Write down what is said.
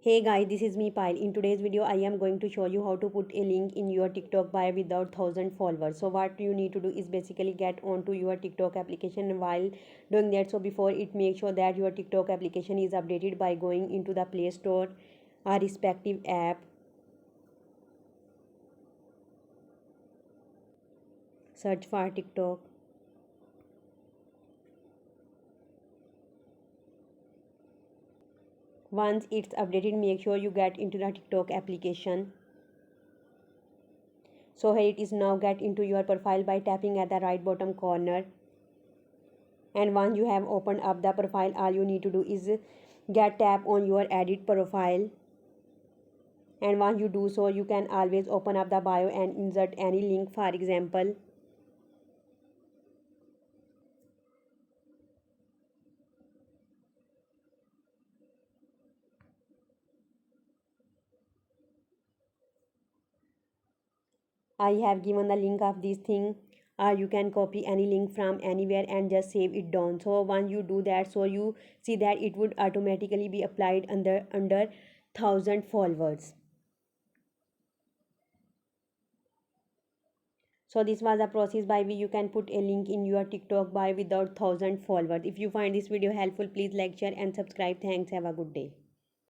Hey guys, this is me Pile. In today's video, I am going to show you how to put a link in your TikTok bio without 1000 followers. So what you need to do is basically get onto your TikTok application. While doing that, so before it, make sure that your TikTok application is updated by going into the Play Store or respective app. Search for TikTok. Once it's updated, make sure you get into the TikTok application. So here it is. Now get into your profile by tapping at the right bottom corner. And once you have opened up the profile, all you need to do is get tap on your edit profile. And once you do so, you can always open up the bio and insert any link. For example, I have given the link of this thing, or you can copy any link from anywhere and just save it down. So once you do that, so you see that it would automatically be applied under 1000 followers. So this was a process by which you can put a link in your TikTok bio without 1000 followers. If you find this video helpful, please like, share and subscribe. Thanks. Have a good day.